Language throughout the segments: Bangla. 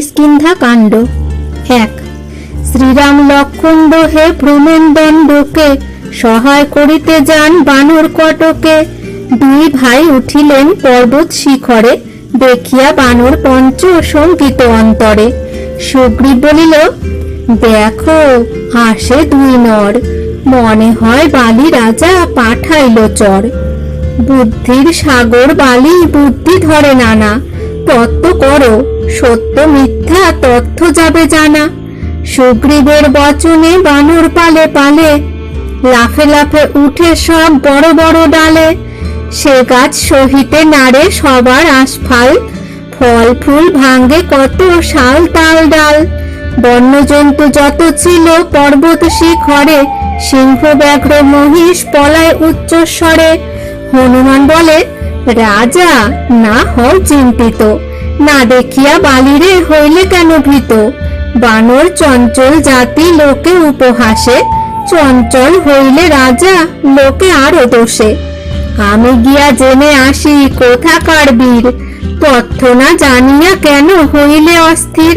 কিষ্কিন্ধা কাণ্ড। 1। শ্রীরাম লক্ষণ দোহে ভ্রমেন দণ্ডকে, সহায় করিতে যান বানর কটকে। দুই ভাই উঠিলেন পর্বত শিখরে, দেখিয়া বানর পঞ্চ শঙ্কিত অন্তরে। সুগ্রীব বলিল, দেখো আসে দুই নর, মনে হয় বালি রাজা পাঠাইল চর। বুদ্ধির সাগর বালি বুদ্ধি ধরে নানা, তত্ত্ব করো সত্য মিথ্যা তথ্য যাবে জানা। সুগ্রীবের বচনে বানর পালে পালে, লাফে লাফে উঠে সব বড় বড় ডালে। সে গাছ সহিতে নাড়ে সবার আস্ফাল, ফল ফুল ভাঙ্গে কত শাল তাল ডাল। বন্যজন্তু যত ছিল পর্বত শিখরে, সিংহ ব্যাঘ্র মহিষ পলায় উচ্চস্বরে। হনুমান বলে, রাজা না হও চিন্তিত, না দেখিয়া বালিরে হইলে কেন ভীত। বানর চঞ্চল জাতি লোকে উপহাসে, চঞ্চল হইলে রাজা লোকে আরো দোষে। আমি গিয়া জেনে আসি কোথাকার বীর, তথ্য না জানিয়া কেন হইলে অস্থির।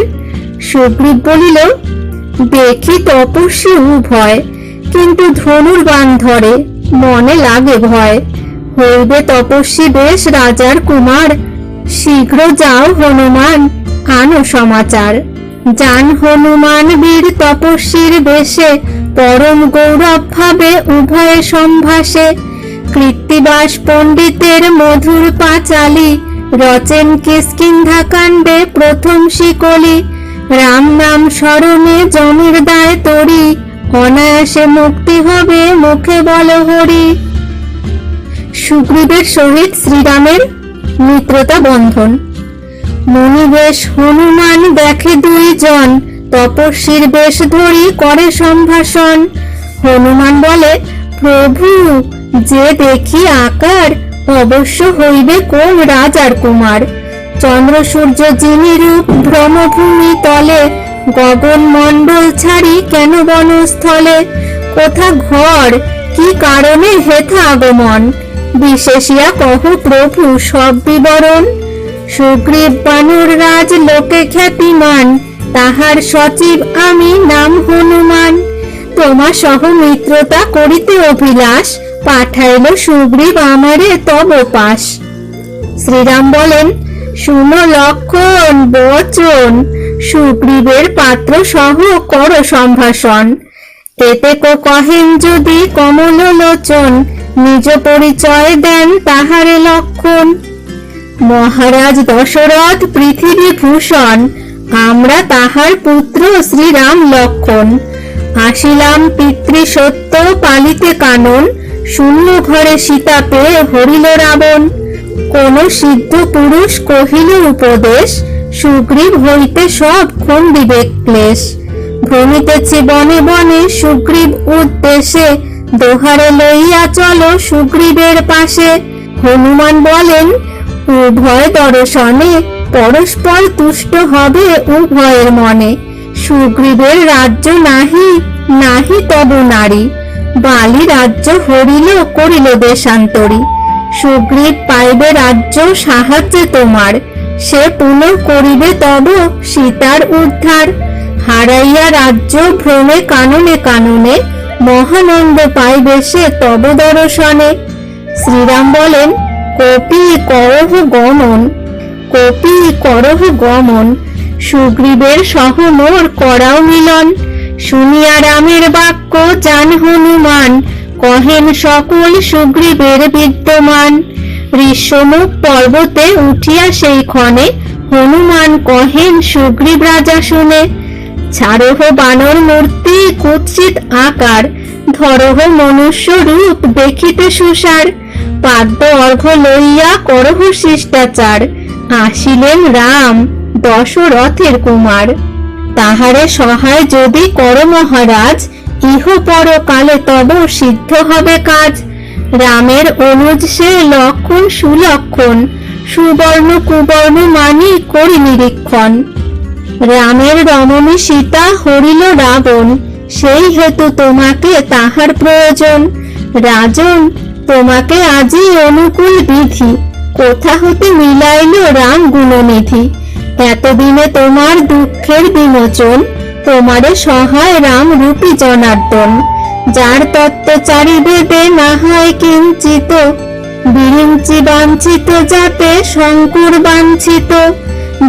সুগ্রীব বলিল, দেখি তপস্বী উভয়, কিন্তু ধনুর বাণ ধরে মনে লাগে ভয়। হইবে তপস্বী বেশ রাজার কুমার, শীঘ্র যাও হনুমান আনো সমাচার। যান হনুমান বীর তপস্বীর বেশে, পরম গৌরব ভাবে উভয়ে সম্ভাষে। কৃত্তিবাস পণ্ডিতের মধুর পাঁচালি, রচেন কিষ্কিন্ধা কাণ্ডে প্রথম শিকলি। রাম নাম স্মরণে জমের দায় তরি, অনায়াসে মুক্তি হবে মুখে বল হরি। সুগ্রীবের সহিত শ্রীরামের মিত্রতা বন্ধন। মুনিবেশ হনুমান দেখে দুইজন, তপস্বীর বেশ ধরি করে সম্ভাষণ। হনুমান বলে, প্রভু যে দেখি আকার, অবশ্য হইবে কোন রাজার কুমার। চন্দ্র সূর্য যিনি রূপ ভ্রমভূমি তলে, গগন মণ্ডল ছাড়ি কেন বনস্থলে। কোথা ঘর কি কারণে হেথা আগমন, বিশেষিয়া কহ প্রভু সব বিবরণ। সুগ্রীব বানর রাজ লোকে খ্যাতিমান, তাহার সচিব আমি নাম হনুমান। তোমা সহ মিত্রতা করিতে অভিলাষ, পাঠাইল সুগ্রীব আমারে তব পাশ। শ্রীরাম বলেন, শুনো লক্ষণ বচন, সুগ্রীবের পাত্র সহ কর সম্ভাষণ। এতে কহেন যদি কমল লোচন, নিজ পরিচয় দেন তাহারে লক্ষণ। মহারাজ দশরথ পৃথিবী ভূষণ, আমরা তাহার পুত্র শ্রীরাম লক্ষণ। আসিলাম পিতৃ সত্য পালিতে কানন, শূন্য ঘরে সীতা পেয়ে হরিল রাবণ। কোন সিদ্ধ পুরুষ কহিল উপদেশ, সুগ্রীব হইতে সব খণ্ডিবে ক্লেশ। ভ্রমিতেছি বনে বনে সুগ্রীব উদ্দেশে, দোহারে লইয়া চলো সুগ্রীবের পাশে। হনুমান বলেন, উভয় দর্শনে পরস্পর তুষ্ট হবে উভয়ের মনে। সুগ্রীবের রাজ্য নাহি নাহি তব নারী, বালি রাজ্য হরিল করিল দেশান্তরী। সুগ্রীব পাইবে রাজ্য সাহায্যে তোমার, সে পুনঃ করিবে তব সীতার উদ্ধার। হারাইয়া রাজ্য ভ্রমে কাননে কাননে, মহানন্দ পাইবে সে তব দর্শনে। শ্রীরাম বলেন, কপি করহ গমন, কপি করহ গমন। সুগ্রীবের সহ মোর করাও মিলন। শুনিয়া রামের বাক্য জান হনুমান, কহেন সকল সুগ্রীবের বিদ্যমান। ঋষ্যমুখ পর্বতে উঠিয়া সেই ক্ষণে, হনুমান কহেন সুগ্রীব রাজা শুনে। ছাড়হ বানর মূর্তি কুৎসিত আকার, ধরহ মনুষ্য রূপ দেখিতে সুসার। পাদ্য অর্ঘ্য লইয়া করহ শিষ্টাচার, আসিলেন রাম দশরথের কুমার। তাহারে সহায় যদি কর মহারাজ, ইহ পর কালে তব সিদ্ধ হবে কাজ। রামের অনুজ সে লক্ষণ সুলক্ষণ, সুবর্ণ কুবর্ণ মানি করি নিরীক্ষণ। রামের রমণী সীতা হরিল রাবণ, সেই হেতু তোমাকে তাহার প্রয়োজন। রাজন তোমাকে আজই অনুকূল বিধি, কোথা হতে মিলাইল রাম গুণনিধি। এতদিনে তোমার দুঃখের বিমোচন, তোমারে সহায় রাম রূপী জনার্দন। যার তত্ত্ব চারি বেদে না হয় কিঞ্চিত, বিরিঞ্চি বাঞ্ছিত যাতে শঙ্কুর বাঞ্ছিত।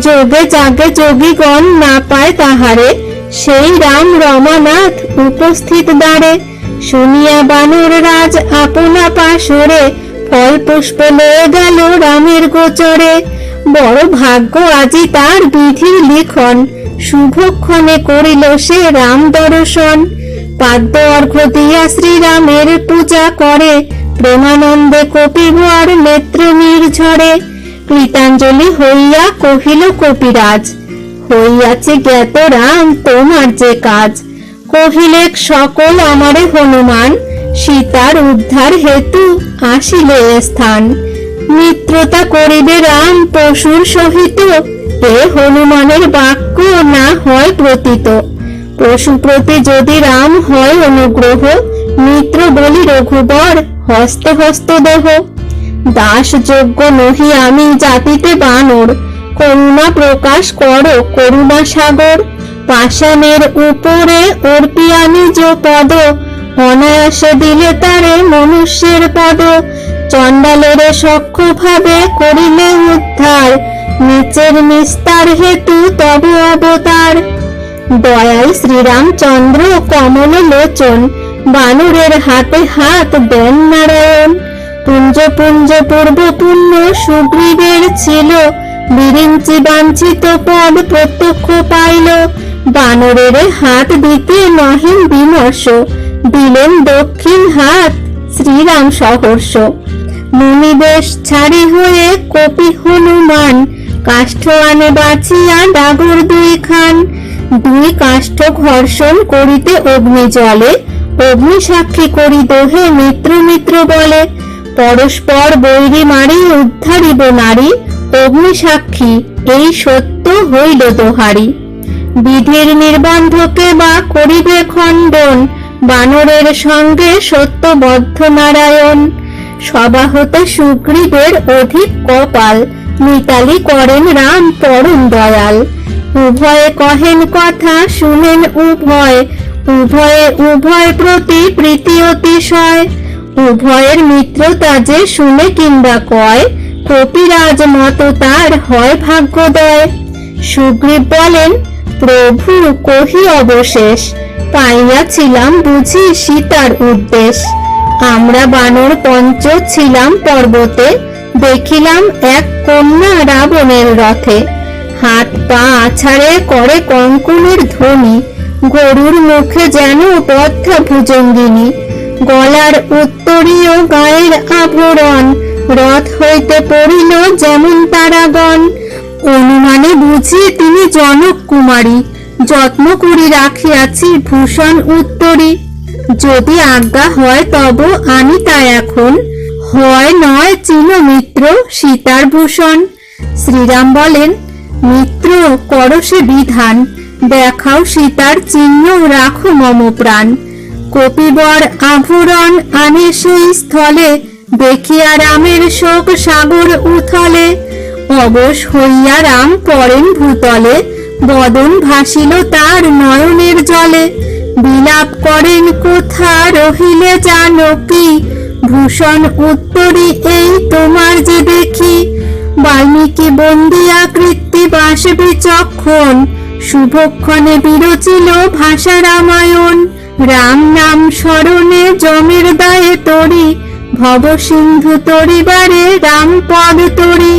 যোগে জাগে যোগীগণ না পায় তাহারে, সেই রাম রমানাথ উপস্থিত দ্বারে। শুনিয়া বানর রাজ আপনা পাশরে, ফল পুষ্প লয়ে গেল রামের গোচরে। বড় ভাগ্য আজি তার বিধির লিখন, শুভক্ষণে করিল সে রাম দর্শন। পাদ্য অর্ঘ্য দিয়া শ্রীরামের পূজা করে, প্রেমানন্দে কপিবর নেত্র নির্ঝরে। কৃতাঞ্জলি হইয়া কহিল কপিরাজ, হইয়াছে জ্ঞাত রাম তোমার যে কাজ। কহিলেক সকল আমারে হনুমান, সীতার উদ্ধার হেতু আসিলে এ স্থান। মিত্রতা করিবে রাম পশুর সহিত, এ হনুমানের বাক্য না হয় প্রতীত। পশু প্রতি যদি রাম হয় অনুগ্রহ, মিত্র বলি রঘুবর হস্তে হস্ত দেহ। দাস যোগ্য নহি আমি জাতিতে বানর, করুণা প্রকাশ করো করুণা সাগর। পাষাণের উপরে অর্পিয়া নিজ পদ, অনায়াসে দিলে তারে মনুষ্যের পদ। চণ্ডালের সখ্য ভাবে করিলে উদ্ধার, নিচের নিস্তার হেতু তব অবতার। দয়াল শ্রীরামচন্দ্র কমল লোচন, বানরের হাতে হাত দেন নারায়ণ। পুঞ্জ পুঞ্জ পূর্ব পুণ্য সুগ্রীবের ছিল, বিরিঞ্চি বাঞ্ছিত পদ প্রত্যক্ষ পাইল। বানরের হাত দিতে নহেন বিমর্ষ, দিলেন দক্ষিণ হাত শ্রীরাম সহর্ষ। মুনিবেশ ছাড়ি হয়ে কপি হনুমান, কাষ্ঠ আনে বাঁচিয়া ডাগর দুই খান। দুই কাষ্ঠ ঘর্ষণ করিতে অগ্নি জলে, অগ্নি সাক্ষী করি দোহে মিত্র মিত্র বলে। পরস্পর বৈরী মারি উদ্ধারিব নারী, অগ্নি সাক্ষী এই সত্য হইল দোহারি। বিধির নির্বন্ধকে বা করিবে খণ্ডন, বানরের সঙ্গে সত্যবদ্ধ নারায়ণ। সভা হতে সুগ্রীবের অধিক কপাল, মিতালি করেন রাম পরম দয়াল। উভয়ে কহেন কথা শুনেন উভয়, উভয়ে উভয় প্রতি প্রীতি অতিশয়। উভয়ের মিত্রতা যে শুনে কিংবা কয়, কপিরাজ মত তার হয় ভাগ্যোদয়। সুগ্রীব বলেন, প্রভু কহি অবশেষ, পাইয়াছিলাম বুঝি সীতার উদ্দেশ। আমরা বানর পঞ্চ ছিলাম পর্বতে, দেখিলাম এক কন্যা রাবণের রথে। হাত পা আছাড়ে করে কঙ্কনের ধ্বনি, গরুর মুখে যেন বদ্ধা ভুজঙ্গিনী। গলার উত্তরীয় গায়ের আভরণ, রথ হইতে পড়িল যেমন তারাগণ। অনুমানে বুঝি তিনি জনক কুমারী, যত্ন করি রাখিয়াছি ভূষণ উত্তরী। যদি আজ্ঞা হয় তব আনি তা এখন, হয় নয় চিন মিত্র সীতার ভূষণ। শ্রীরাম বলেন, মিত্র করো সে বিধান, দেখাও সীতার চিহ্ন রাখো মম প্রাণ। কপিবর আভরণ আনে সেই স্থলে, দেখিয়া রামের শোক সাগর উথলে। অবশ হইয়া রাম পড়েন ভূতলে, বদন ভাসিল তার নয়নের জলে। বিলাপ করেন কোথা রহিলে জানকী, ভূষণ উত্তরী এই তোমার যে দেখি। বাল্মীকি বন্দিয়া কৃত্তিবাস বিচক্ষণ, শুভক্ষণে বিরচিল ভাষা রামায়ণ। রাম নাম স্মরণে যমের দায়ে তরি, ভব সিন্ধু তরিবারে রাম পদ তরি।